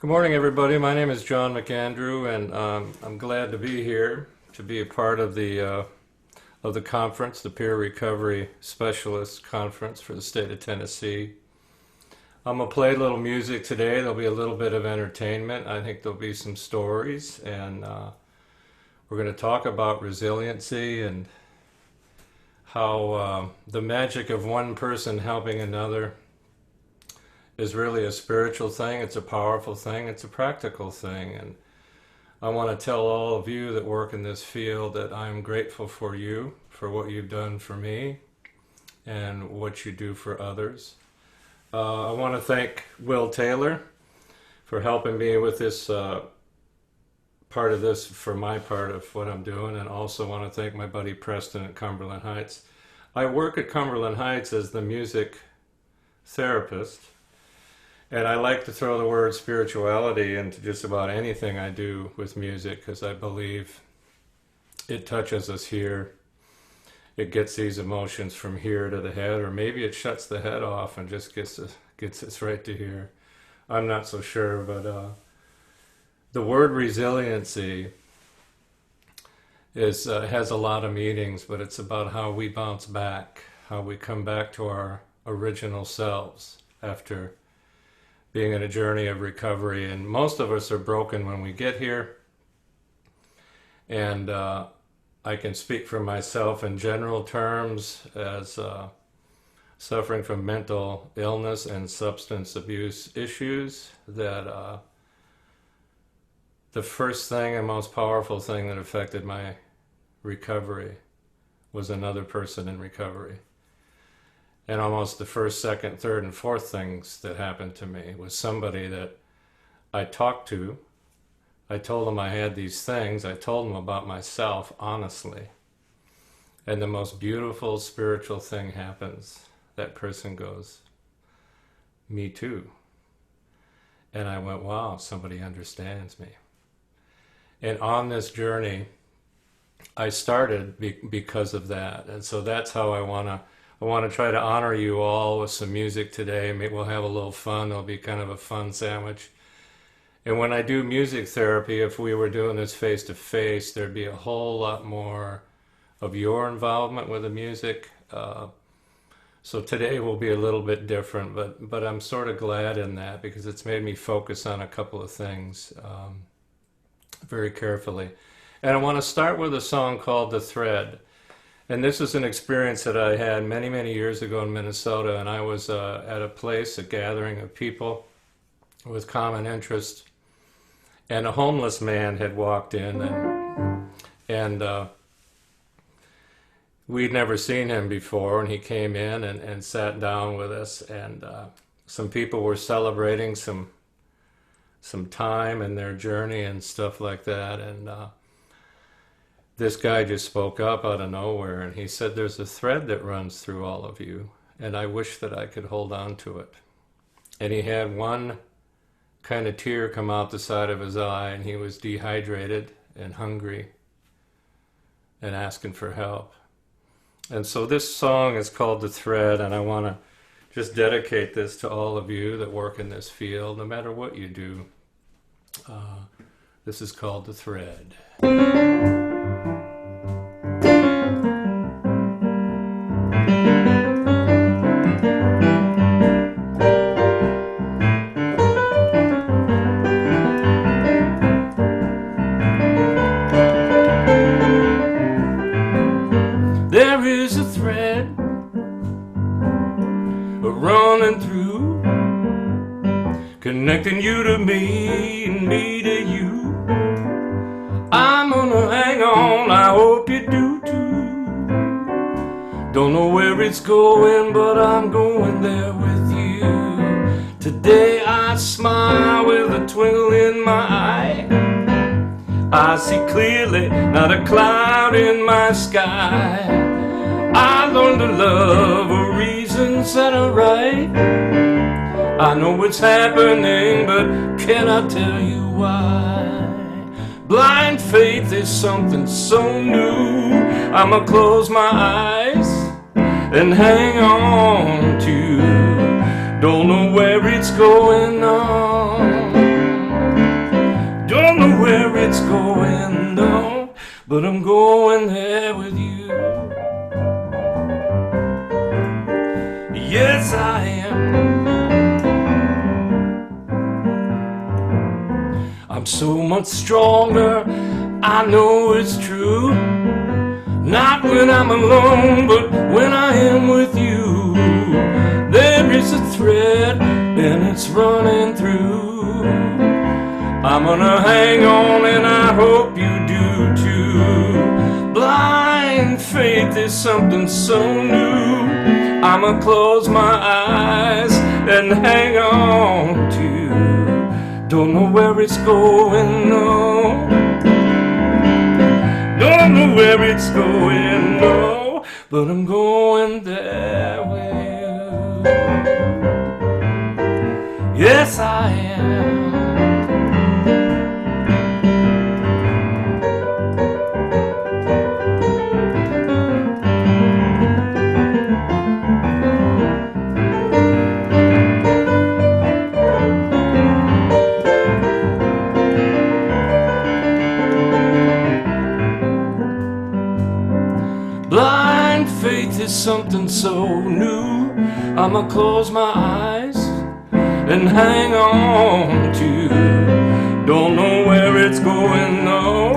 Good morning, everybody. My name is John McAndrew, and I'm glad to be here to be a part of the conference, the Peer Recovery Specialist Conference for the state of Tennessee. I'm going to play a little music today. There'll be a little bit of entertainment. I think there'll be some stories, and we're going to talk about resiliency and how the magic of one person helping another is really a spiritual thing. It's a powerful thing. It's a practical thing. And I want to tell all of you that work in this field that I'm grateful for you, for what you've done for me and what you do for others. I want to thank Will Taylor for helping me with this part of this, for my part of what I'm doing, and also want to thank my buddy Preston at Cumberland Heights. I work at Cumberland Heights as the music therapist. And I like to throw the word spirituality into just about anything I do with music, because I believe it touches us here. It gets these emotions from here to the head, or maybe it shuts the head off and just gets us right to here. I'm not so sure, but the word resiliency has a lot of meanings, but it's about how we bounce back, how we come back to our original selves after being in a journey of recovery. And most of us are broken when we get here. And I can speak for myself in general terms as suffering from mental illness and substance abuse issues, that the first thing and most powerful thing that affected my recovery was another person in recovery. And almost the first, second, third, and fourth things that happened to me was somebody that I talked to. I told them I had these things. I told them about myself honestly. And the most beautiful spiritual thing happens. That person goes, "Me too." And I went, wow, somebody understands me. And on this journey, I started because of that. And so that's how I want to try to honor you all with some music today. Maybe we'll have a little fun. It'll be kind of a fun sandwich. And when I do music therapy, if we were doing this face-to-face, there'd be a whole lot more of your involvement with the music. So today will be a little bit different, but I'm sort of glad in that, because it's made me focus on a couple of things very carefully. And I want to start with a song called "The Thread." And this is an experience that I had many, many years ago in Minnesota, and I was at a place, a gathering of people with common interest, and a homeless man had walked in, and we'd never seen him before, and he came in and sat down with us, and some people were celebrating some time in their journey and stuff like that, and this guy just spoke up out of nowhere, and he said, "There's a thread that runs through all of you, and I wish that I could hold on to it." And he had one kind of tear come out the side of his eye, and he was dehydrated and hungry and asking for help. And so this song is called "The Thread," and I want to just dedicate this to all of you that work in this field, no matter what you do. This is called "The Thread." There is a thread running through, connecting you to me and me to you. I'm gonna hang on, I hope you do too. Don't know where it's going, but I'm going there with you. Today I smile with a twinkle in my eye. I see clearly, not a cloud in my sky. I learned to love a reason set a right. I know it's happening, but can I tell you why? Blind faith is something so new. I'ma close my eyes and hang on to. Don't know where it's going on. but I'm going there with you. Yes, I am. I'm so much stronger, I know it's true. Not when I'm alone, but when I am with you. There is a thread, and it's running through. I'm gonna hang on, and I hope you do too. Blind faith is something so new. I'ma close my eyes and hang on to. Don't know where it's going, no. Don't know where it's going, no. But I'm going there with you. Yes, I am. Blind faith is something so new. I'ma close my eyes and hang on to. Don't know where it's going, no.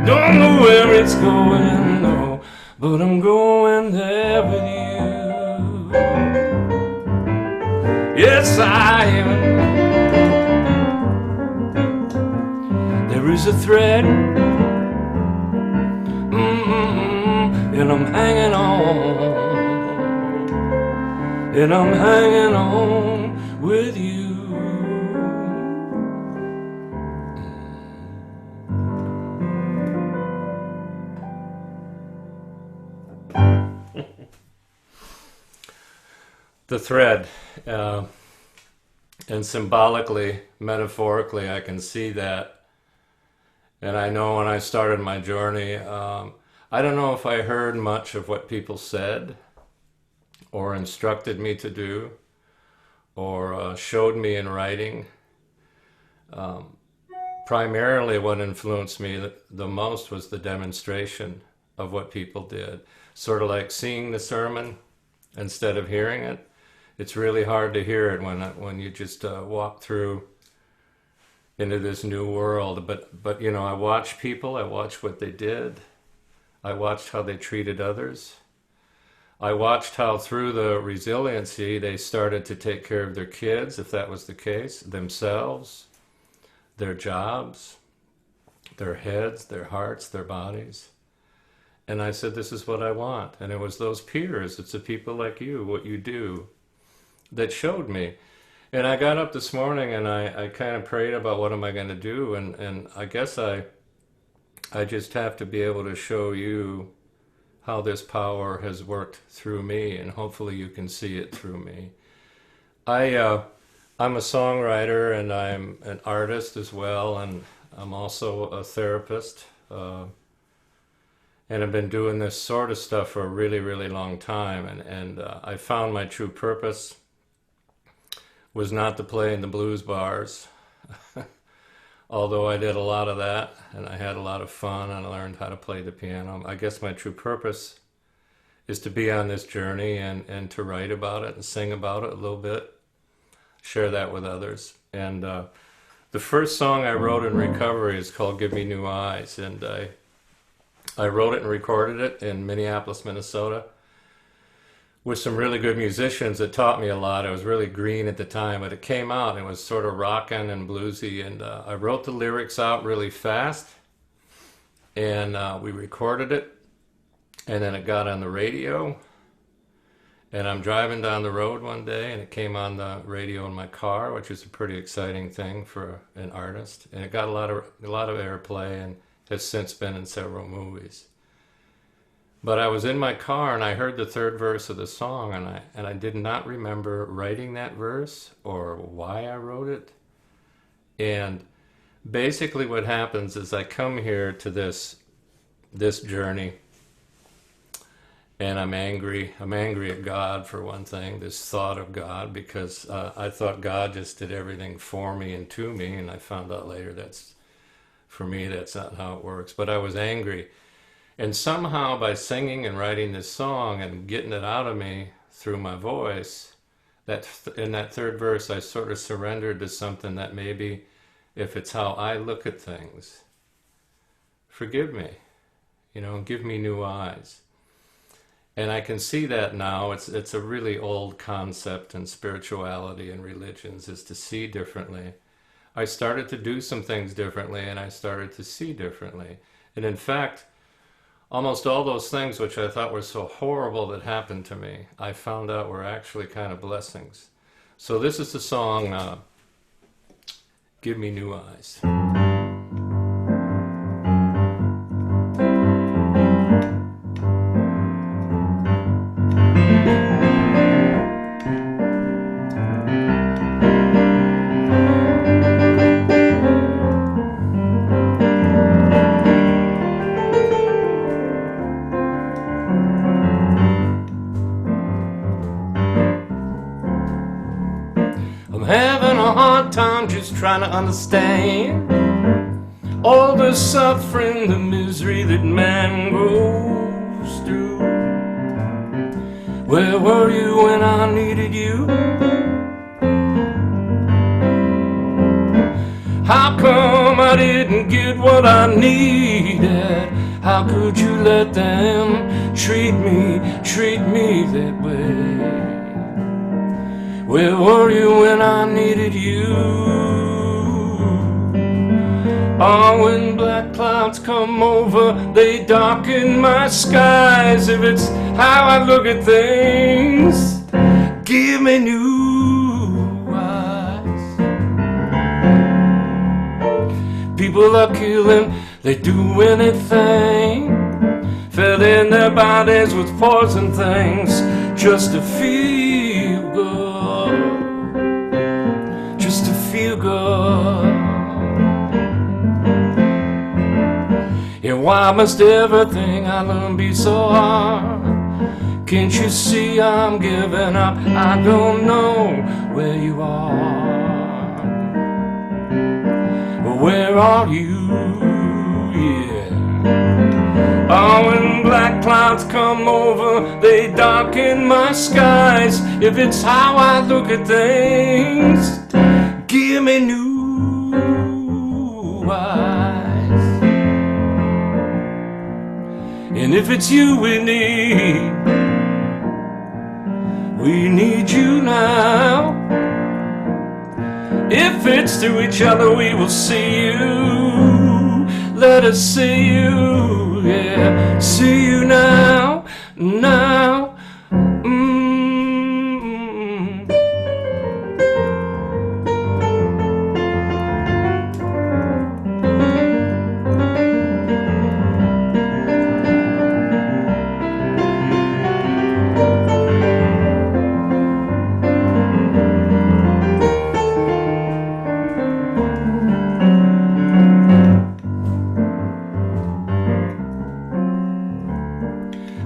Don't know where it's going, no. But I'm going there with you. Yes, I am. There is a thread, and I'm hanging on, and I'm hanging on with you. The thread, and symbolically, metaphorically, I can see that. And I know when I started my journey, I don't know if I heard much of what people said or instructed me to do or showed me in writing. Primarily what influenced me the most was the demonstration of what people did. Sort of like seeing the sermon instead of hearing it. It's really hard to hear it when you just walk through into this new world. But you know, I watched people, I watched what they did. I watched how they treated others. I watched how through the resiliency they started to take care of their kids, if that was the case, themselves, their jobs, their heads, their hearts, their bodies. And I said, this is what I want. And it was those peers, it's the people like you, what you do, that showed me. And I got up this morning and I kind of prayed about what am I going to do. And I guess I just have to be able to show you how this power has worked through me, and hopefully you can see it through me. I'm a songwriter, and I'm an artist as well, and I'm also a therapist. And I've been doing this sort of stuff for a really, really long time. And I found my true purpose was not to play in the blues bars. Although I did a lot of that, and I had a lot of fun, and I learned how to play the piano. I guess my true purpose is to be on this journey and to write about it and sing about it a little bit, share that with others. And the first song I wrote in recovery is called Give Me New Eyes, and I wrote it and recorded it in Minneapolis, Minnesota, with some really good musicians that taught me a lot. I was really green at the time, but it came out and it was sort of rockin' and bluesy, and I wrote the lyrics out really fast, and we recorded it, and then it got on the radio, and I'm driving down the road one day, and it came on the radio in my car, which is a pretty exciting thing for an artist, and it got a lot of airplay and has since been in several movies. But I was in my car and I heard the third verse of the song, and I did not remember writing that verse or why I wrote it. And basically what happens is I come here to this journey, and I'm angry. I'm angry at God, for one thing, this thought of God, because I thought God just did everything for me and to me, and I found out later that's For me, that's not how it works. But I was angry. And somehow by singing and writing this song and getting it out of me through my voice, in that third verse, I sort of surrendered to something that maybe, if it's how I look at things, forgive me, give me new eyes. And I can see that now. It's a really old concept in spirituality and religions, is to see differently. I started to do some things differently, and I started to see differently. And in fact, almost all those things which I thought were so horrible that happened to me, I found out were actually kind of blessings. So this is the song, Give Me New Eyes. Having a hard time just trying to understand all the suffering, the misery that man goes through. Where were you when I needed you? How come I didn't get what I needed? How could you let them treat me that way? Where were you when I needed you? Oh, when black clouds come over, they darken my skies. If it's how I look at things, give me new eyes. People are killing, they do anything, filling their bodies with poison things just to feel good. Just to feel good. Yeah, why must everything I learn be so hard? Can't you see I'm giving up? I don't know where you are. Where are you? Yeah. Oh, when black clouds come over, they darken my skies. If it's how I look at things, give me new eyes. And if it's you we need you now. If it's through each other we will see you. Let us see you, yeah, see you now, now.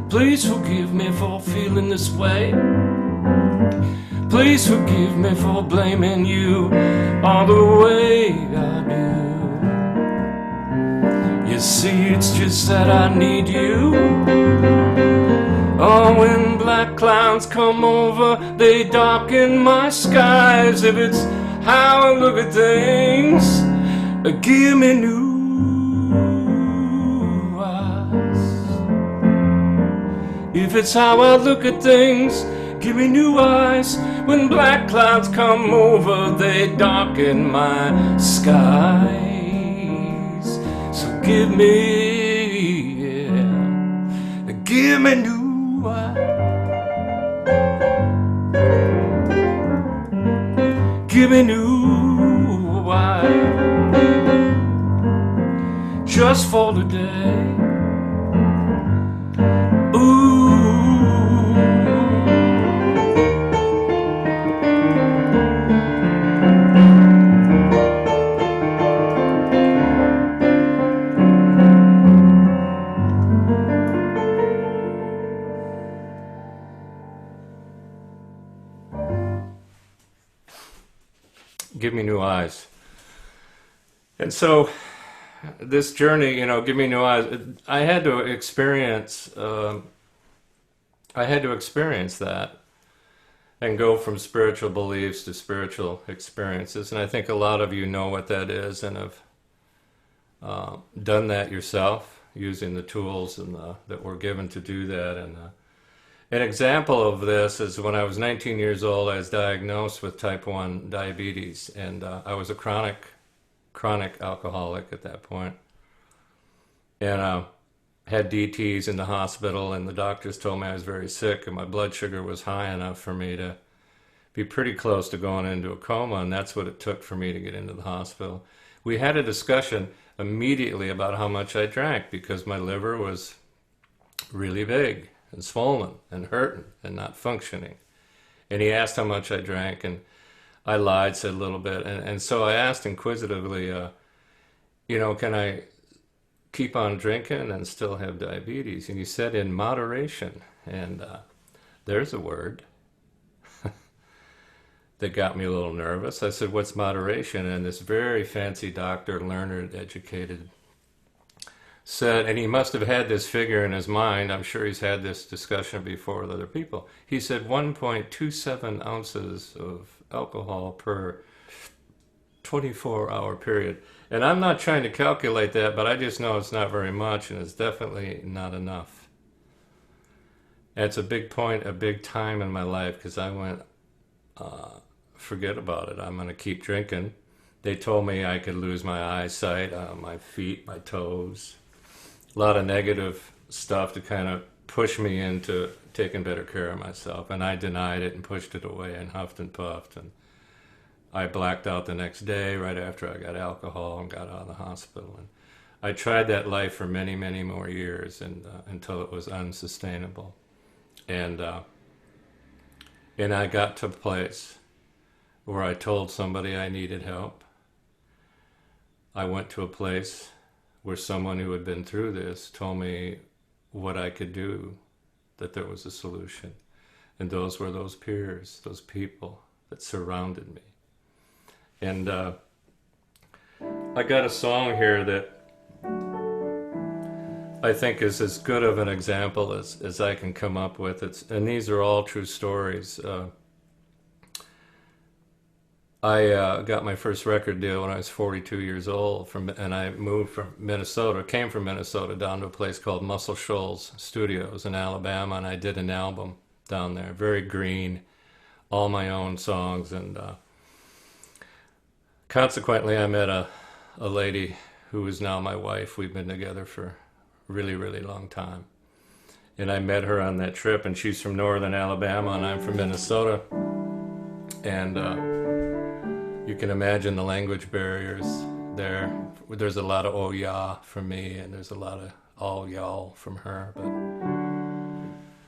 Please forgive me for feeling this way. Please forgive me for blaming you all the way I do. You see, it's just that I need you. Oh, when black clouds come over, they darken my skies. If it's how I look at things, give me new. If it's how I look at things, give me new eyes. When black clouds come over, they darken my skies. So give me, yeah, give me new eyes. Give me new eyes. Just for today. Give me new eyes. And so this journey, give me new eyes. I had to experience. I had to experience that and go from spiritual beliefs to spiritual experiences. And I think a lot of you know what that is and have done that yourself using the tools that were given to do that. And an example of this is when I was 19 years old, I was diagnosed with type 1 diabetes, and I was a chronic alcoholic at that point. And had DTs in the hospital, and the doctors told me I was very sick and my blood sugar was high enough for me to be pretty close to going into a coma, and that's what it took for me to get into the hospital. We had a discussion immediately about how much I drank because my liver was really big and swollen and hurting and not functioning. And he asked how much I drank, and I lied, said a little bit. And so I asked inquisitively, can I keep on drinking and still have diabetes? And he said, in moderation. And there's a word that got me a little nervous. I said, what's moderation? And this very fancy doctor, learned, educated, said, and he must have had this figure in his mind, I'm sure he's had this discussion before with other people. He said 1.27 ounces of alcohol per 24-hour period. And I'm not trying to calculate that, but I just know it's not very much, and it's definitely not enough. And it's a big point, a big time in my life, because I went, forget about it. I'm going to keep drinking. They told me I could lose my eyesight, my feet, my toes. A lot of negative stuff to kind of push me into taking better care of myself. And I denied it and pushed it away and huffed and puffed. And I blacked out the next day right after I got alcohol and got out of the hospital. And I tried that life for many, many more years and until it was unsustainable. And I got to a place where I told somebody I needed help. I went to a place where someone who had been through this told me what I could do, that there was a solution. And those were those peers, those people that surrounded me. And I got a song here that I think is as good of an example as I can come up with. And these are all true stories. I got my first record deal when I was 42 years old, and I moved from Minnesota, came from Minnesota down to a place called Muscle Shoals Studios in Alabama, and I did an album down there, very green, all my own songs, and consequently I met a lady who is now my wife. We've been together for a really, really long time, and I met her on that trip, and she's from northern Alabama, and I'm from Minnesota, and you can imagine the language barriers there. There's a lot of oh yeah from me, and there's a lot of all y'all from her. But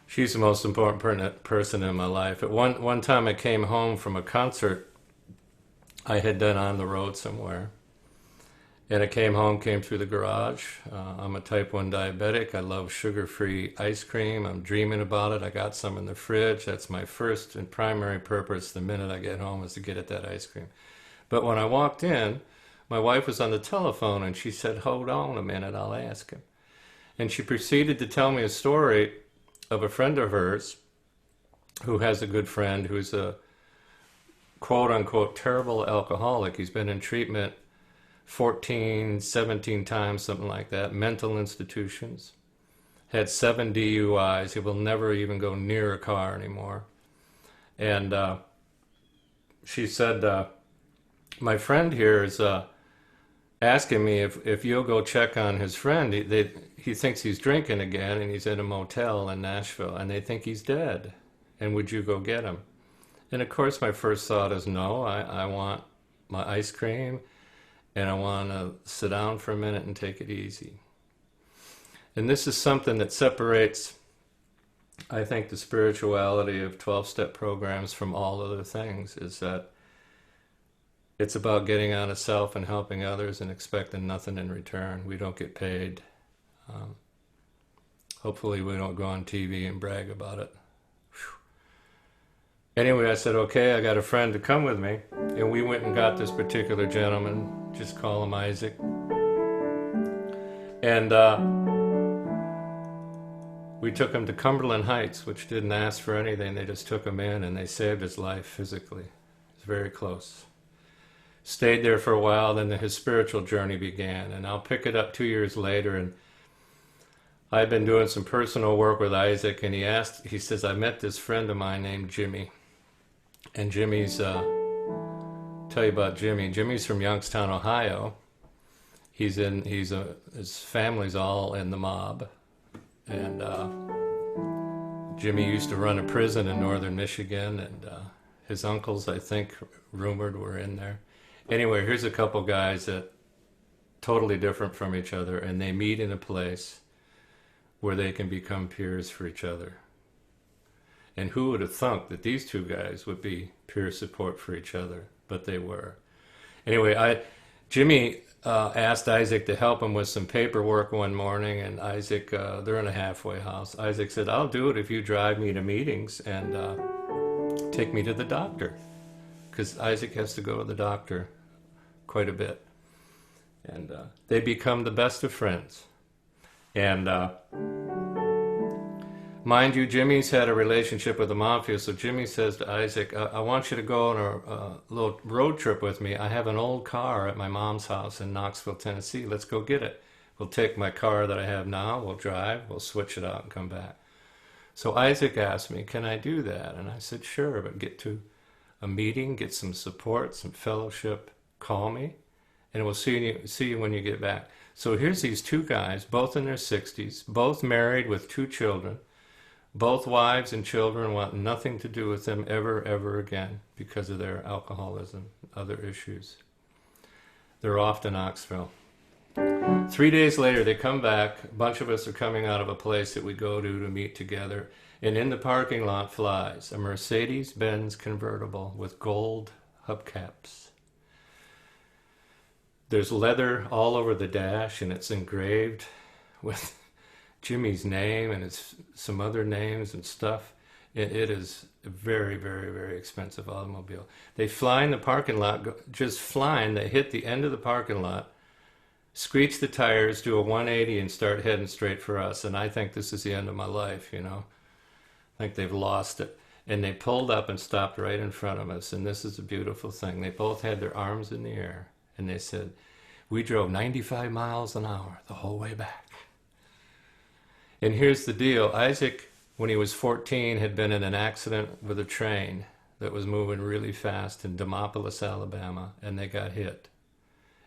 she's the most important person in my life. At one time I came home from a concert I had done on the road somewhere. And I came through the garage. I'm a type 1 diabetic. I love sugar-free ice cream. I'm dreaming about it. I got some in the fridge. That's my first and primary purpose the minute I get home is to get at that ice cream. But when I walked in, my wife was on the telephone and she said, hold on a minute, I'll ask him. And she proceeded to tell me a story of a friend of hers who has a good friend who's a quote-unquote terrible alcoholic. He's been in treatment 14, 17 times, something like that, mental institutions, had 7 DUIs. He will never even go near a car anymore. And she said, my friend here is asking me if you'll go check on his friend. He thinks he's drinking again, and he's in a motel in Nashville, and they think he's dead. And would you go get him? And of course, my first thought is no, I want my ice cream, and I want to sit down for a minute and take it easy. And this is something that separates, I think, the spirituality of 12-step programs from all other things, is that it's about getting out of self and helping others and expecting nothing in return. We don't get paid. Hopefully we don't go on TV and brag about it. Whew. Anyway, I said, okay, I got a friend to come with me. And we went and got this particular gentleman, just call him Isaac. And we took him to Cumberland Heights, which didn't ask for anything. They just took him in, and they saved his life physically. It's very close. Stayed there for a while, then his spiritual journey began. And I'll pick it up 2 years later, and I've been doing some personal work with Isaac, and he says, I met this friend of mine named Jimmy. And Jimmy's, tell you about Jimmy. Jimmy's from Youngstown, Ohio. His family's all in the mob. And Jimmy used to run a prison in northern Michigan, and his uncles, I think, rumored were in there. Anyway, here's a couple guys that totally different from each other, and they meet in a place where they can become peers for each other. And who would have thunk that these two guys would be peer support for each other? But they were. Anyway, Jimmy asked Isaac to help him with some paperwork one morning, and Isaac, they're in a halfway house. Isaac said, I'll do it if you drive me to meetings and take me to the doctor. Because Isaac has to go to the doctor quite a bit. And they become the best of friends. And mind you, Jimmy's had a relationship with the mafia, so Jimmy says to Isaac, I want you to go on a little road trip with me. I have an old car at my mom's house in Knoxville, Tennessee. Let's go get it. We'll take my car that I have now, we'll drive, we'll switch it out and come back. So Isaac asked me, can I do that? And I said, sure, but get to a meeting, get some support, some fellowship, call me, and we'll see you when you get back. So here's these two guys, both in their 60s, both married with 2 children. Both wives and children want nothing to do with them ever again because of their alcoholism, other issues. They're off to Knoxville. 3 days later, they come back. A bunch of us are coming out of a place that we go to meet together. And in the parking lot flies a Mercedes-Benz convertible with gold hubcaps. There's leather all over the dash, and it's engraved with Jimmy's name and some other names and stuff. It is a very expensive automobile. They fly in the parking lot, just flying. They hit the end of the parking lot, screech the tires, do a 180, and start heading straight for us. And I think this is the end of my life, you know. I think they've lost it. And they pulled up and stopped right in front of us. And this is a beautiful thing. They both had their arms in the air. And they said, we drove 95 miles an hour the whole way back. And here's the deal. Isaac, when he was 14, had been in an accident with a train that was moving really fast in Demopolis, Alabama, and they got hit.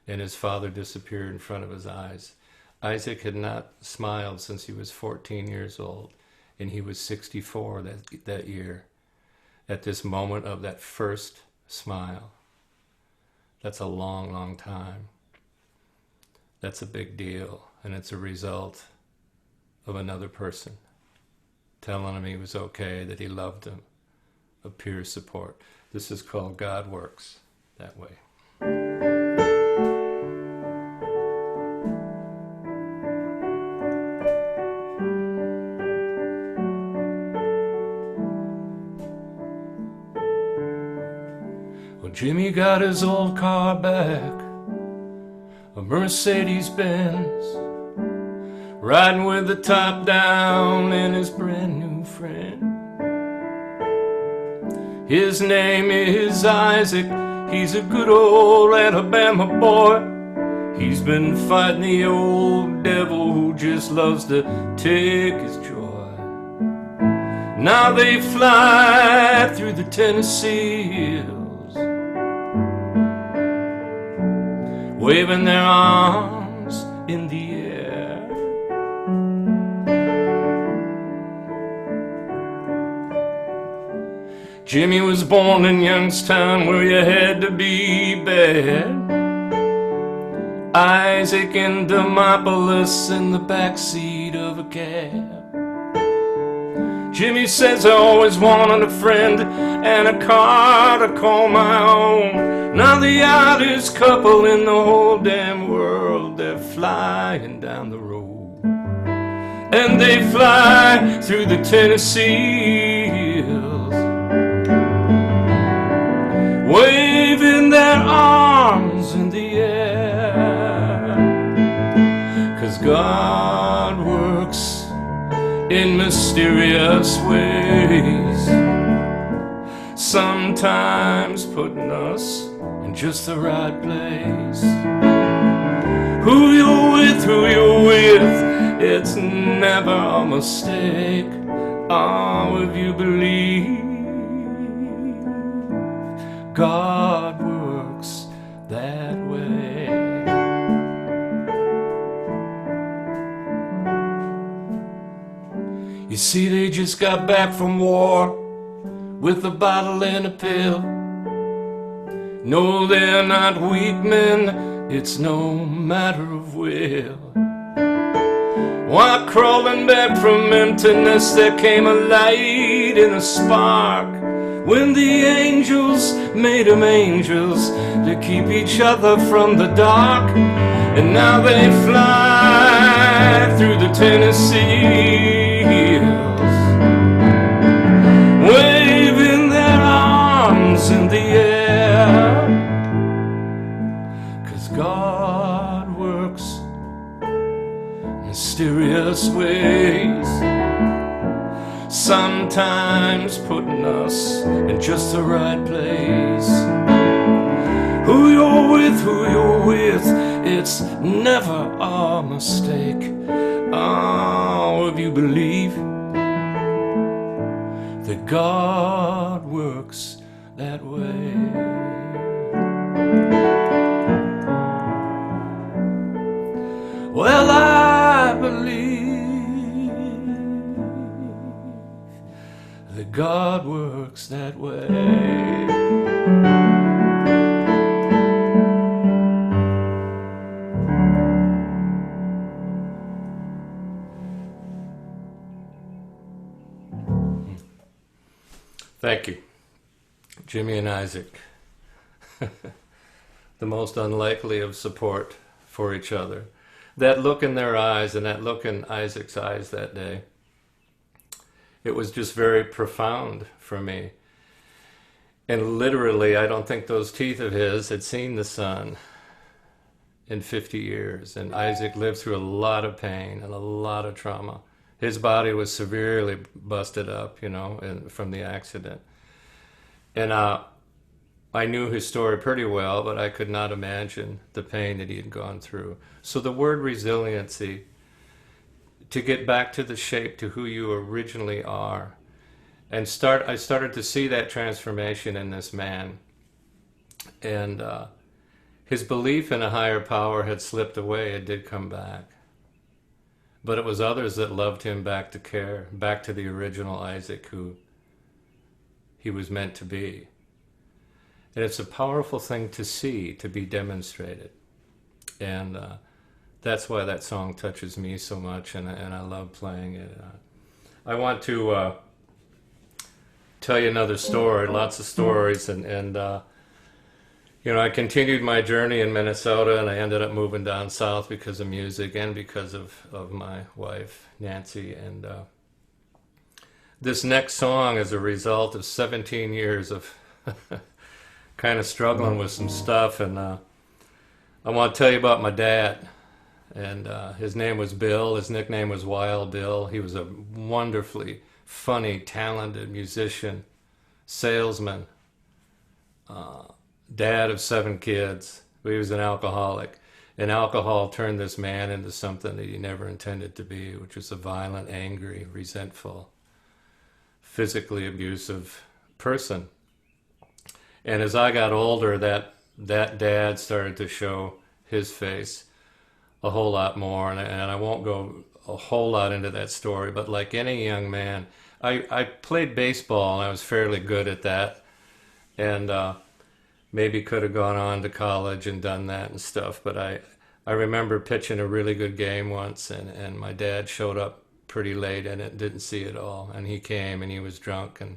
And his father disappeared in front of his eyes. Isaac had not smiled since he was 14 years old, and he was 64 that year at this moment of that first smile. That's a long time. That's a big deal, and it's a result of another person telling him he was okay, that he loved him, a peer support. This is called God Works That Way. Well, Jimmy got his old car back, a Mercedes-Benz, riding with the top down and his brand new friend. His name is Isaac, he's a good old Alabama boy. He's been fighting the old devil who just loves to take his joy. Now they fly through the Tennessee hills, waving their arms in the air. Jimmy was born in Youngstown where you had to be bad. Isaac in Demopolis in the backseat of a cab. Jimmy says I always wanted a friend and a car to call my own. Now the oddest couple in the whole damn world, they're flying down the road. And they fly through the Tennessee hills, waving their arms in the air. 'Cause God in mysterious ways, sometimes putting us in just the right place. Who you're with, it's never a mistake. Oh, if you believe God works that way. You see, they just got back from war with a bottle and a pill. No, they're not weak men, it's no matter of will. While crawling back from emptiness, there came a light and a spark. When the angels made them angels to keep each other from the dark. And now they fly through the Tennessee hills, waving their arms in the air. 'Cause God works mysterious ways, sometimes putting us in just the right place. Who you're with, it's never a mistake. Oh, if you believe that God works that way. Well, I believe that God works that way. Thank you, Jimmy and Isaac. The most unlikely of support for each other. That look in their eyes and that look in Isaac's eyes that day, it was just very profound for me. And literally, I don't think those teeth of his had seen the sun in 50 years. And Isaac lived through a lot of pain and a lot of trauma. His body was severely busted up, from the accident. And I knew his story pretty well, but I could not imagine the pain that he had gone through. So the word resiliency, to get back to the shape, to who you originally are, and I started to see that transformation in this man. And his belief in a higher power had slipped away. It did come back. But it was others that loved him back to care, back to the original Isaac who he was meant to be. And it's a powerful thing to see, to be demonstrated. And that's why that song touches me so much, and I love playing it. I want to tell you another story, lots of stories, and I continued my journey in Minnesota, and I ended up moving down south because of music and because of my wife, Nancy. And this next song is a result of 17 years of kind of struggling with some stuff. And I want to tell you about my dad. And his name was Bill. His nickname was Wild Bill. He was a wonderfully funny, talented musician, salesman, dad of 7 kids. He was an alcoholic. And alcohol turned this man into something that he never intended to be, which was a violent, angry, resentful, physically abusive person. And as I got older, that dad started to show his face a whole lot more. And I won't go a whole lot into that story, but like any young man, I played baseball, and I was fairly good at that. And maybe could have gone on to college and done that and stuff. But I remember pitching a really good game once, and my dad showed up pretty late in it, didn't see it all. And he came, and he was drunk, and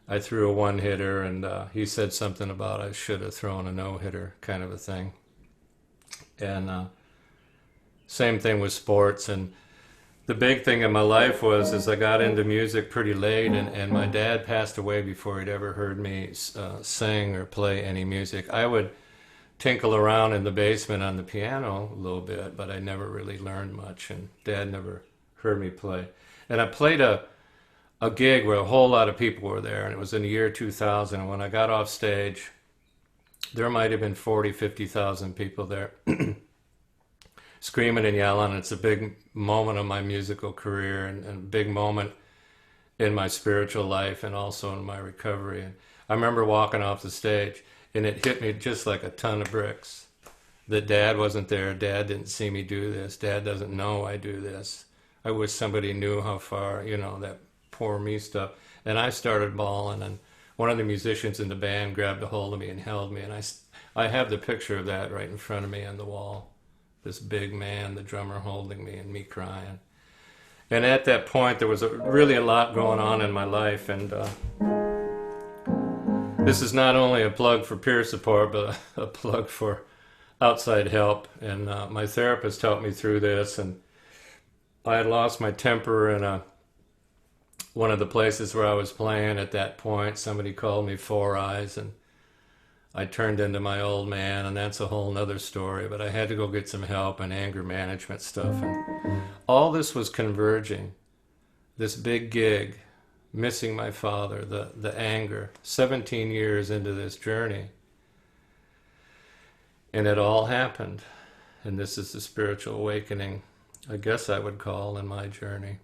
I threw a one-hitter, and he said something about I should have thrown a no-hitter kind of a thing. And same thing with sports. And the big thing in my life was I got into music pretty late, and my dad passed away before he'd ever heard me sing or play any music. I would tinkle around in the basement on the piano a little bit, but I never really learned much, and Dad never heard me play. And I played a gig where a whole lot of people were there, and it was in the year 2000. And when I got off stage, there might have been 40, 50,000 people there screaming and yelling. It's a big moment of my musical career and a big moment in my spiritual life and also in my recovery. And I remember walking off the stage, and it hit me just like a ton of bricks that Dad wasn't there. Dad didn't see me do this. Dad doesn't know I do this. I wish somebody knew how far, that poor me stuff. And I started bawling, and one of the musicians in the band grabbed a hold of me and held me. And I have the picture of that right in front of me on the wall. This big man, the drummer, holding me and me crying. And at that point, there was really a lot going on in my life. And this is not only a plug for peer support, but a plug for outside help. And my therapist helped me through this. And I had lost my temper in one of the places where I was playing at that point. Somebody called me Four Eyes, and I turned into my old man, and that's a whole nother story. But I had to go get some help and anger management stuff. And all this was converging. This big gig, missing my father, the anger, 17 years into this journey. And it all happened. And this is the spiritual awakening, I guess I would call, in my journey.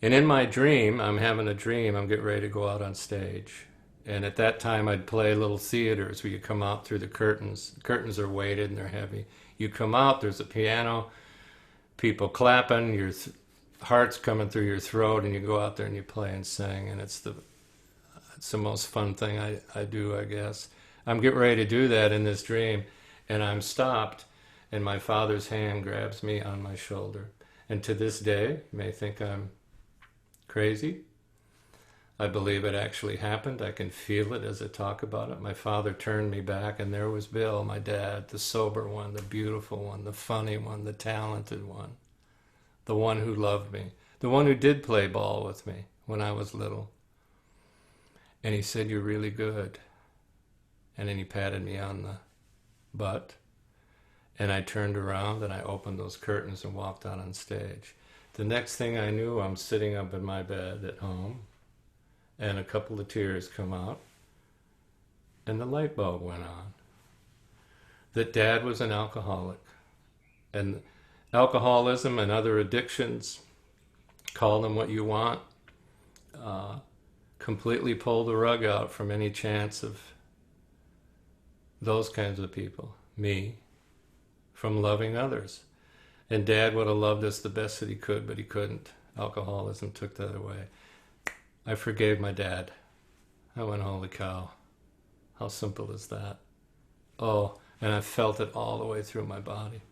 And in my dream, I'm having a dream, I'm getting ready to go out on stage. And at that time, I'd play little theaters where you come out through the curtains. The curtains are weighted and they're heavy. You come out, there's a piano, people clapping, your heart's coming through your throat, and you go out there and you play and sing. And it's the most fun thing I do, I guess. I'm getting ready to do that in this dream, and I'm stopped, and my father's hand grabs me on my shoulder. And to this day, you may think I'm crazy. I believe it actually happened. I can feel it as I talk about it. My father turned me back, and there was Bill, my dad, the sober one, the beautiful one, the funny one, the talented one, the one who loved me, the one who did play ball with me when I was little. And he said, "You're really good." And then he patted me on the butt, and I turned around and I opened those curtains and walked out on stage. The next thing I knew, I'm sitting up in my bed at home, and a couple of tears come out, and the light bulb went on. That Dad was an alcoholic. And alcoholism and other addictions, call them what you want, completely pull the rug out from any chance of those kinds of people, me, from loving others. And Dad would have loved us the best that he could, but he couldn't. Alcoholism took that away. I forgave my dad. I went, holy cow. How simple is that? Oh, and I felt it all the way through my body.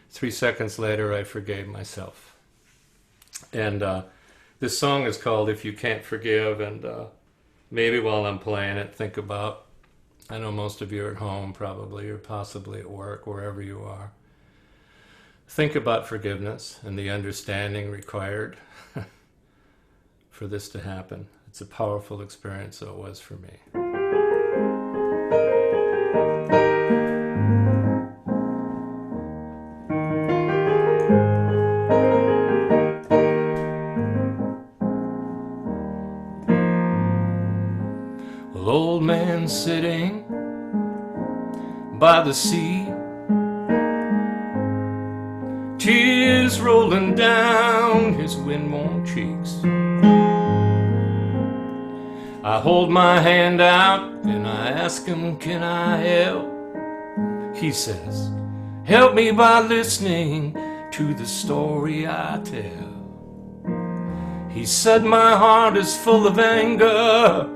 3 seconds later, I forgave myself. And this song is called If You Can't Forgive, and maybe while I'm playing it, think about, I know most of you are at home probably, or possibly at work, wherever you are. Think about forgiveness and the understanding required for this to happen. It's a powerful experience, so it was for me. Well, old man sitting by the sea, tears rolling down his wind-worn cheeks. I hold my hand out and I ask him, can I help? He says, help me by listening to the story I tell. He said, my heart is full of anger,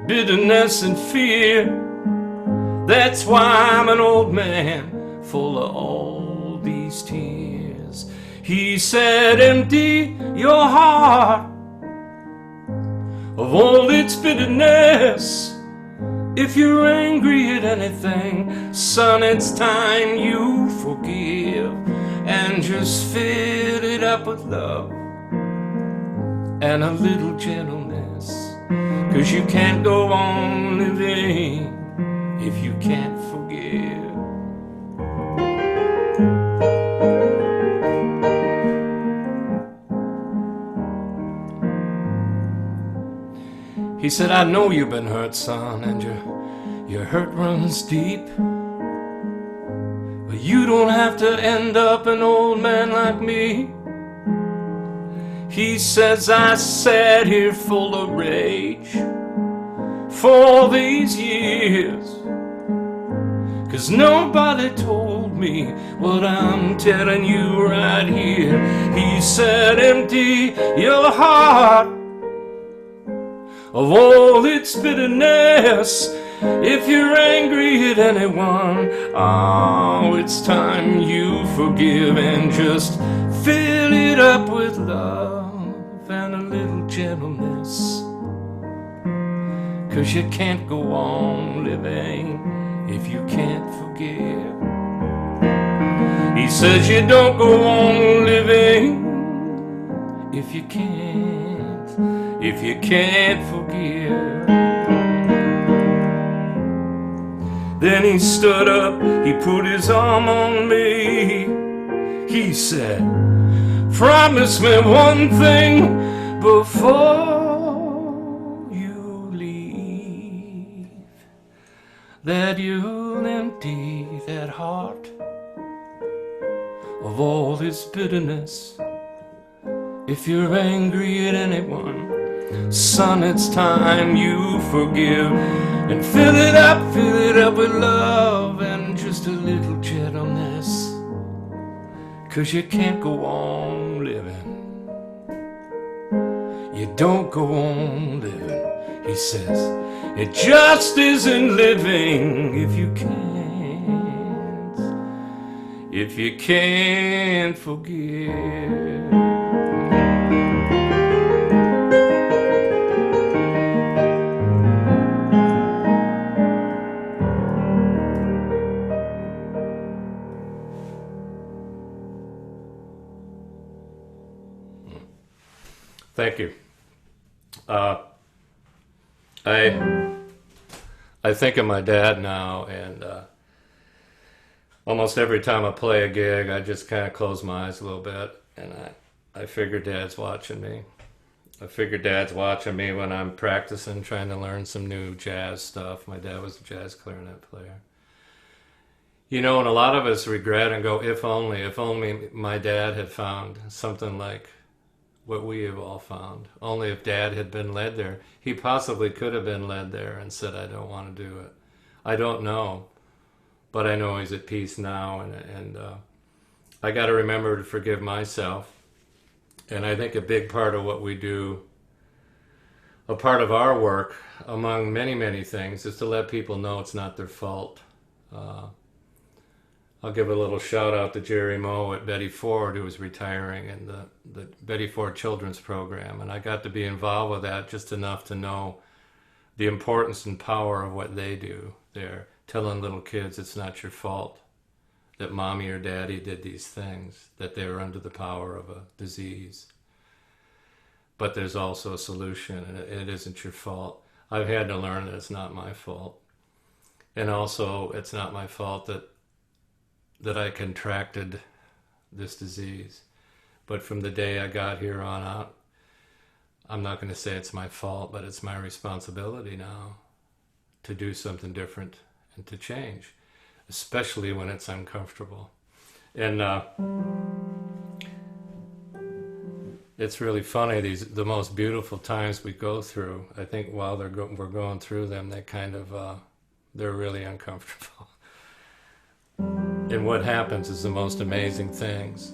bitterness and fear. That's why I'm an old man full of all these tears. He said, empty your heart of all its bitterness. If you're angry at anything, son, it's time you forgive, and just fill it up with love and a little gentleness, 'cause you can't go on living if you can't forgive. He said, I know you've been hurt, son, and your hurt runs deep. But you don't have to end up an old man like me. He says, I sat here full of rage for all these years, 'cause nobody told me what I'm telling you right here. He said, empty your heart of all its bitterness. If you're angry at anyone, oh, it's time you forgive and just fill it up with love and a little gentleness. 'Cause you can't go on living if you can't forgive. He says you don't go on living if you can't forgive. Then he stood up, he put his arm on me. He said, promise me one thing before you leave, that you'll empty that heart of all this bitterness. If you're angry at anyone, son, it's time you forgive and fill it up with love and just a little gentleness. 'Cause you can't go on living. You don't go on living, he says. It just isn't living if you can't forgive. Thank you. I think of my dad now, and almost every time I play a gig, I just kind of close my eyes a little bit, and I figure Dad's watching me. I figure Dad's watching me when I'm practicing, trying to learn some new jazz stuff. My dad was a jazz clarinet player. You know, and a lot of us regret and go, if only my dad had found something like what we have all found. Only if Dad had been led there. He possibly could have been led there and said, I don't want to do it. I don't know, but I know he's at peace now, and I got to remember to forgive myself. And I think a big part of what we do, a part of our work, among many, many things, is to let people know it's not their fault. I'll give a little shout out to Jerry Moe at Betty Ford, who was retiring in the Betty Ford Children's Program. And I got to be involved with that just enough to know the importance and power of what they do there, telling little kids it's not your fault that mommy or daddy did these things, that they were under the power of a disease. But there's also a solution, and it isn't your fault. I've had to learn that it's not my fault. And also, it's not my fault that I contracted this disease. But from the day I got here on out, I'm not going to say it's my fault, but it's my responsibility now to do something different and to change, especially when it's uncomfortable. And it's really funny, the most beautiful times we go through, I think while we're going through them, they kind of, they're really uncomfortable. And what happens is the most amazing things.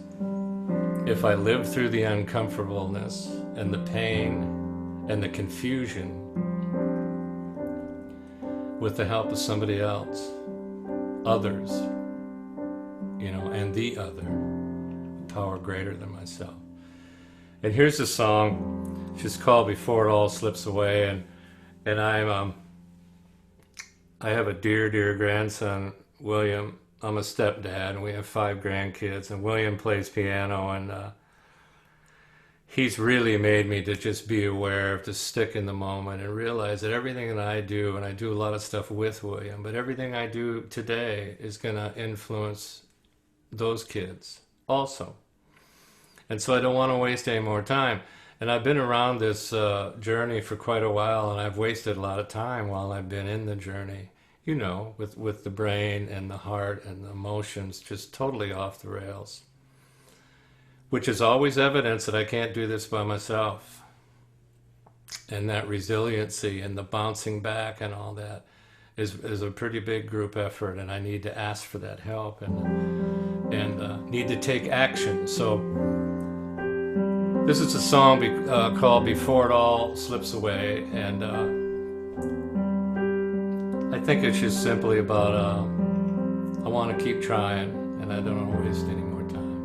If I live through the uncomfortableness and the pain and the confusion with the help of somebody else, others, you know, and the other, power greater than myself. And here's a song, it's called Before It All Slips Away, and I have a dear, dear grandson, William. I'm a stepdad, and we have 5 grandkids, and William plays piano, and he's really made me to just be aware, to stick in the moment and realize that everything that I do, and I do a lot of stuff with William, but everything I do today is going to influence those kids also. And so I don't want to waste any more time. And I've been around this journey for quite a while, and I've wasted a lot of time while I've been in the journey, you know, with the brain and the heart and the emotions just totally off the rails, which is always evidence that I can't do this by myself. And that resiliency and the bouncing back and all that is a pretty big group effort, and I need to ask for that help and need to take action. So this is a song called Before It All Slips Away, and I think it's just simply about I want to keep trying, and I don't want to waste any more time.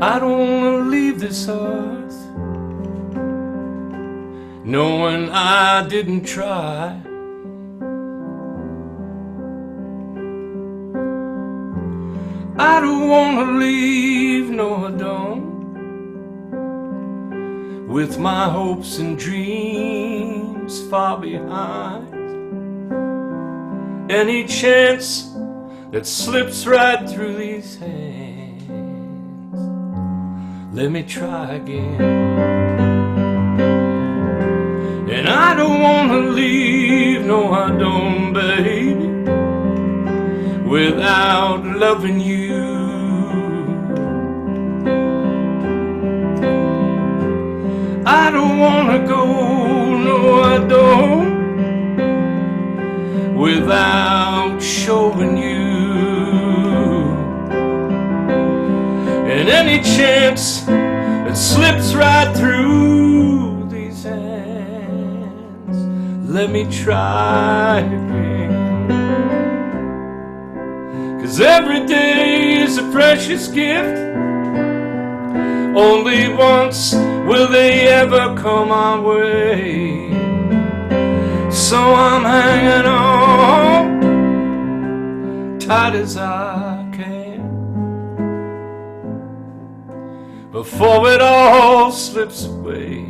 I don't want to leave this earth knowing I didn't try. I don't want to leave, no I don't, with my hopes and dreams far behind. Any chance that slips right through these hands, let me try again. And I don't want to leave, no I don't, baby, without loving you. I don't want to go, no I don't, without showing you. And any chance that slips right through these hands, let me try again. 'Cause every day is a precious gift. Only once will they ever come our way. So I'm hanging on tight as I can before it all slips away.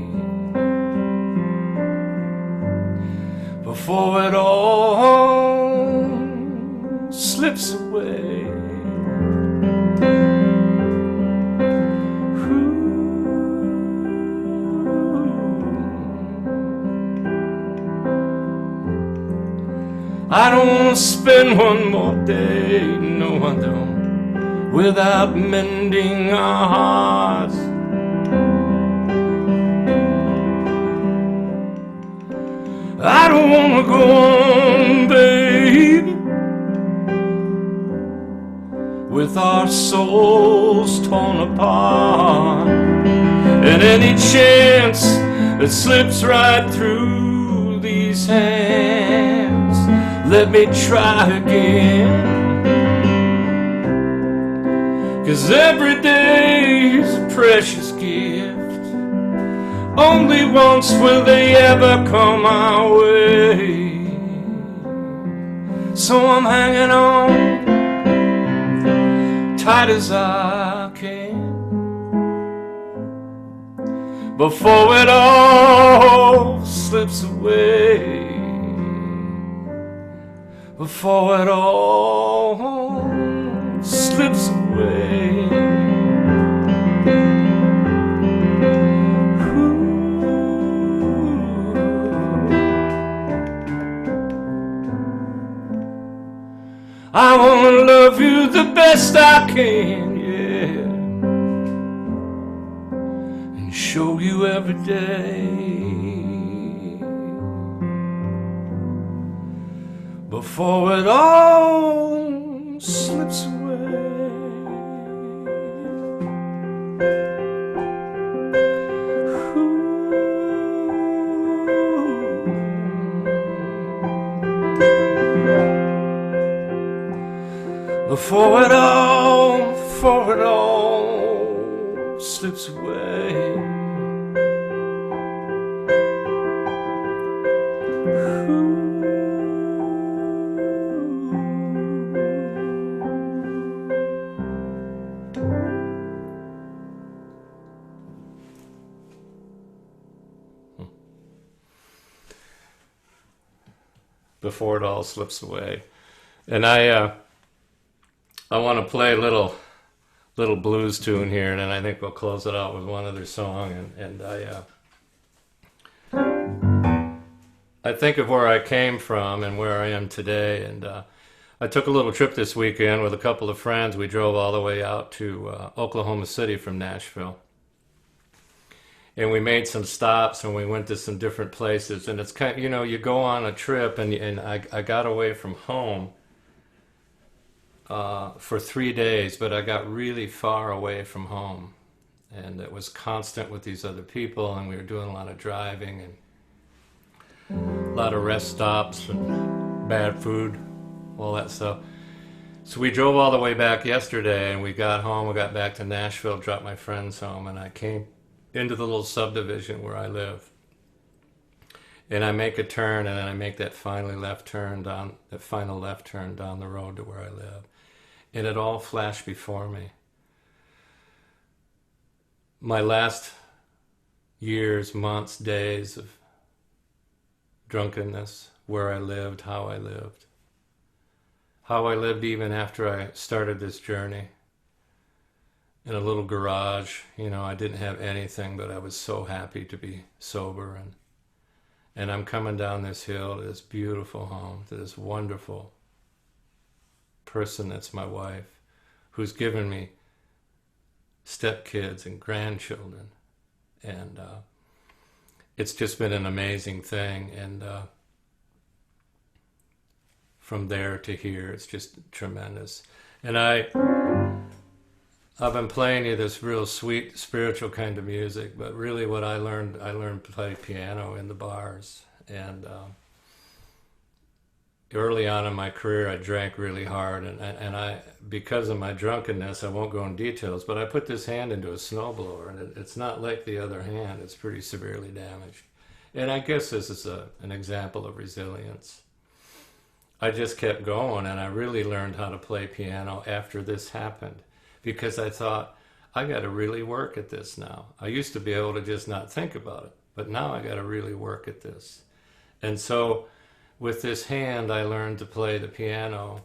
Before it all slips away. I don't want to spend one more day, no I don't, without mending our hearts. I don't want to go on, baby, with our souls torn apart. And any chance that slips right through these hands, let me try again. 'Cause every day is a precious gift. Only once will they ever come our way. So I'm hanging on tight as I can before it all slips away. Before it all slips away. I want to love you the best I can, yeah, and show you every day. Before it all slips away. Before it all slips away. Before it all slips away. And I want to play a little blues tune here, and then I think we'll close it out with one other song. And I think of where I came from and where I am today. And I took a little trip this weekend with a couple of friends. We drove all the way out to Oklahoma City from Nashville. And we made some stops, and we went to some different places. And it's kind of, you go on a trip, and I got away from home for 3 days, but I got really far away from home. And it was constant with these other people, and we were doing a lot of driving and a lot of rest stops and bad food, all that stuff. So we drove all the way back yesterday, and we got home. We got back to Nashville, dropped my friends home, and I came into the little subdivision where I live. And I make a turn, and then I make that final left turn down the road to where I live. And it all flashed before me. My last years, months, days of drunkenness, where I lived, how I lived. How I lived even after I started this journey. In a little garage, I didn't have anything, but I was so happy to be sober. And I'm coming down this hill to this beautiful home, to this wonderful person that's my wife, who's given me stepkids and grandchildren. And it's just been an amazing thing. And from there to here, it's just tremendous. And I've been playing you this real sweet spiritual kind of music, but really what I learned to play piano in the bars. And early on in my career, I drank really hard, and I, because of my drunkenness, I won't go in details, but I put this hand into a snowblower, and it's not like the other hand. It's pretty severely damaged. And I guess this is an example of resilience. I just kept going, and I really learned how to play piano after this happened. Because I thought, I got to really work at this now. I used to be able to just not think about it, but now I got to really work at this. And so with this hand, I learned to play the piano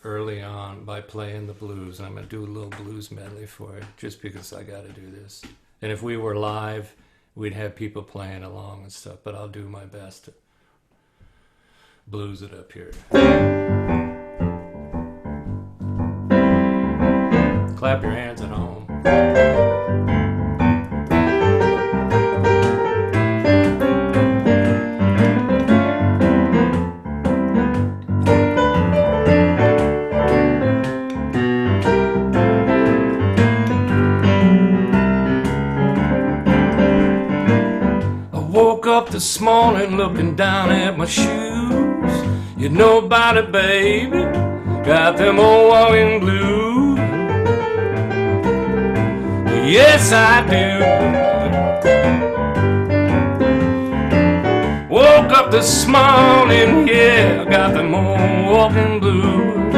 early on by playing the blues. And I'm going to do a little blues medley for you, just because I got to do this. And if we were live, we'd have people playing along and stuff, but I'll do my best to blues it up here. Clap your hands at home. I woke up this morning looking down at my shoes. You know about it, baby. Got them old walking blues. Yes, I do. Woke up this morning, yeah, I got them old walking blues.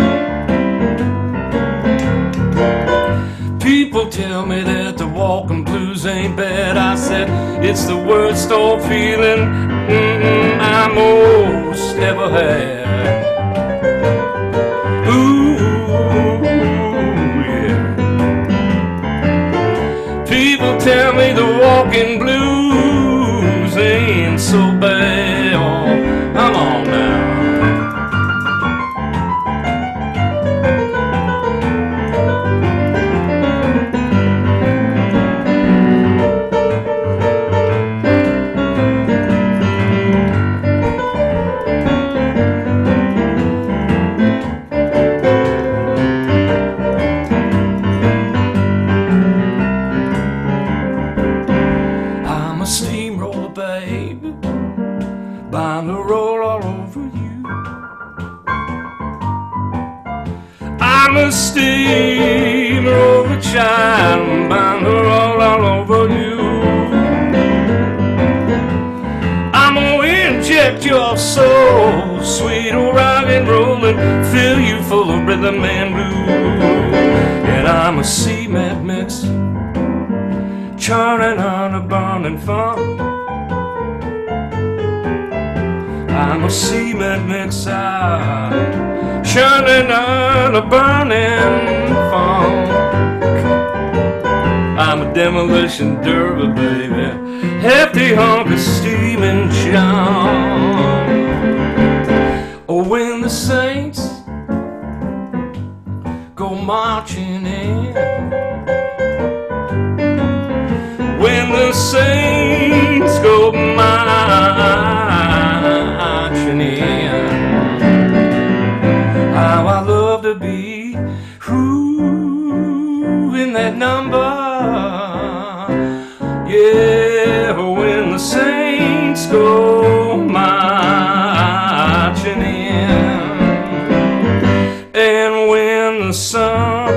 People tell me that the walking blues ain't bad. I said, it's the worst old feeling I most ever had. Ooh. People tell me the walking blues ain't so bad. Oh, come on now. Bound to roll all over you. I'm a steamroller child, bound to roll all over you. I'm gonna inject your soul, sweet old rock and rollin', fill you full of rhythm and blues. And I'm a cement mix, churning on a burning fun. I'm a cement mixer, shining on a burning funk. I'm a demolition derby, baby, hefty hunk of steaming junk. Oh, when the saints go marching in, when the saints go marching in, how I love to be in that number. Yeah, when the saints go marching in, and when the sun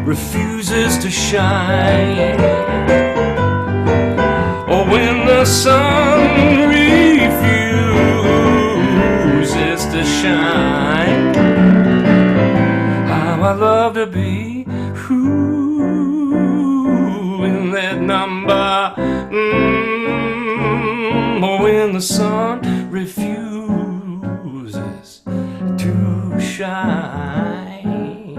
refuses to shine, or when the sun refuses to shine, how I love to be in that number. Or when the sun refuses to shine,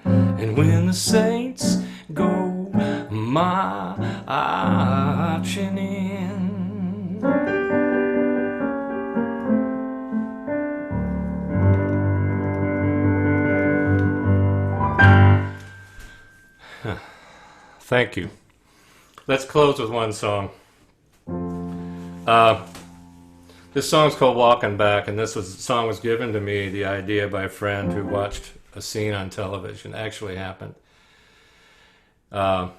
and when the saints go marching in. Thank you. Let's close with one song. This song's called Walking Back, and song was given to me, the idea, by a friend who watched a scene on television. It actually happened. And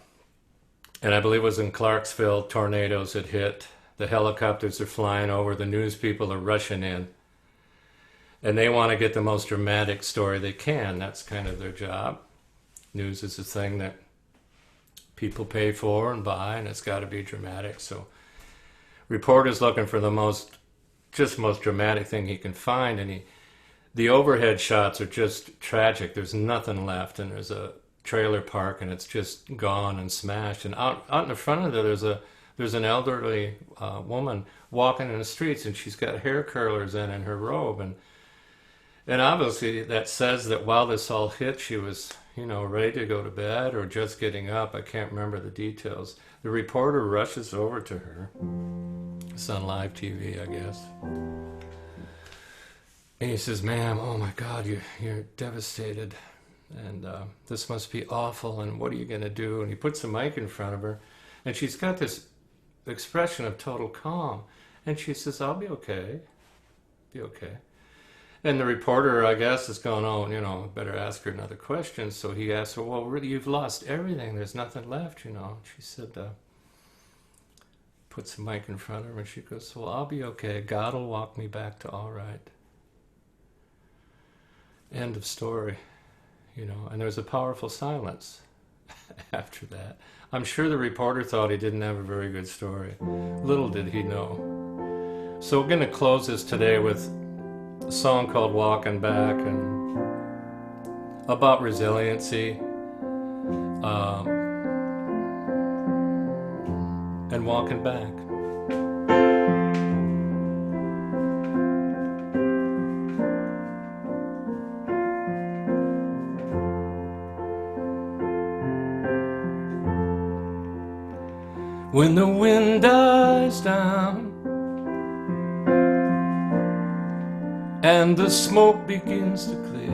I believe it was in Clarksville. Tornadoes had hit. The helicopters are flying over. The news people are rushing in. And they want to get the most dramatic story they can. That's kind of their job. News is a thing that people pay for and buy, and it's got to be dramatic. So reporter's looking for the most dramatic thing he can find, and the overhead shots are just tragic. There's nothing left, and there's a trailer park, and it's just gone and smashed. And out in the front of there, there's an elderly woman walking in the streets, and she's got hair curlers in her robe, and obviously that says that while this all hit, she was, ready to go to bed or just getting up. I can't remember the details. The reporter rushes over to her. It's on live TV, I guess. And he says, "Ma'am, oh my God, you're devastated. And this must be awful. And what are you going to do?" And he puts the mic in front of her. And she's got this expression of total calm. And she says, "I'll be okay. Be okay." And the reporter, I guess, is going, "Oh, better ask her another question." So he asks her, "Well, really, you've lost everything. There's nothing left, She said, puts the mic in front of her, and she goes, "Well, I'll be okay. God will walk me back to all right." End of story, And there's a powerful silence after that. I'm sure the reporter thought he didn't have a very good story. Little did he know. So we're going to close this today with a song called Walking Back, and about resiliency and walking back. When the wind dies down and the smoke begins to clear,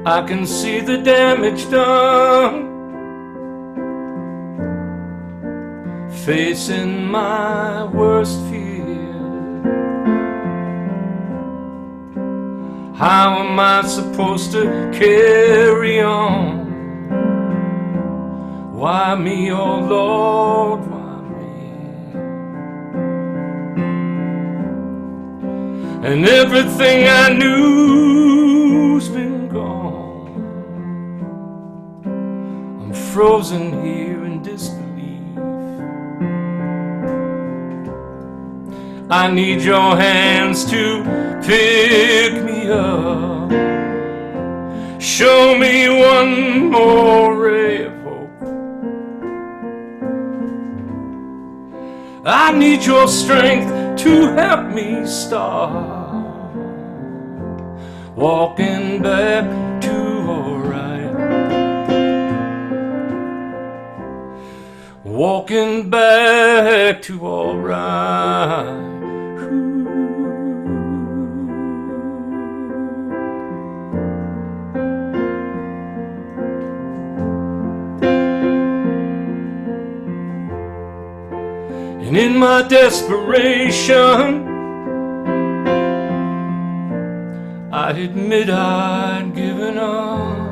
I can see the damage done, facing my worst fear. How am I supposed to carry on? Why me, oh Lord, why me? And everything I knew's been gone. I'm frozen here in disbelief. I need your hands to pick me up. Show me one more ray of hope. I need your strength to help me start walking back to alright. Walking back to alright. And in my desperation, I admit I'd given up.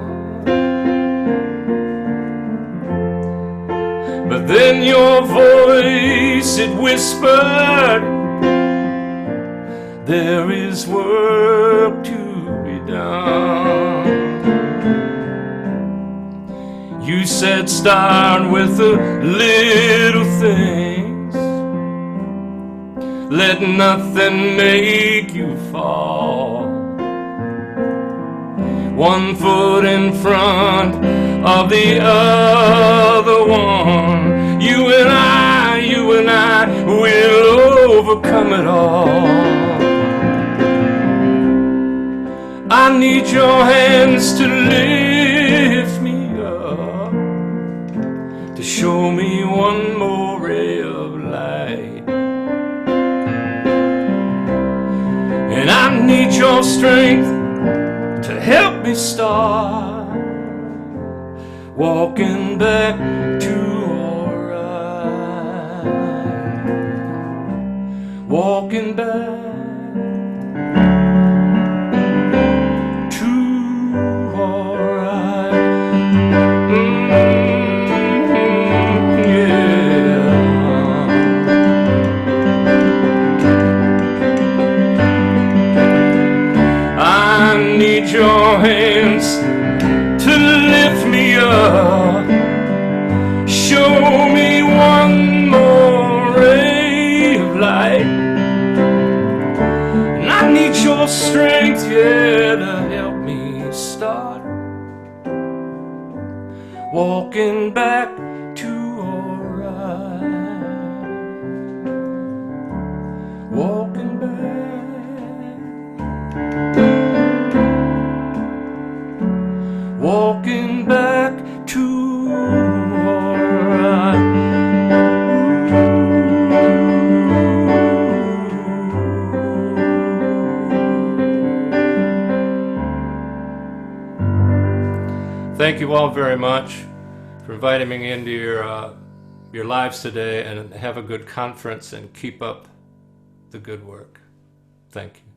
But then your voice, it whispered, there is work to be done. You said start with the little things. Let nothing make you fall. One foot in front of the other one. You and I will overcome it all. I need your hands to lift me up, to show me one more ray of light. And I need your strength to help me start walking back to alright. Walking back to alright. Need your hands to lift me up, show me one more ray of light. And I need your strength, yeah, to help me start walking back to alright. Walking back. Walking back to alright. Thank you all very much for inviting me into your lives today, and have a good conference and keep up the good work. Thank you.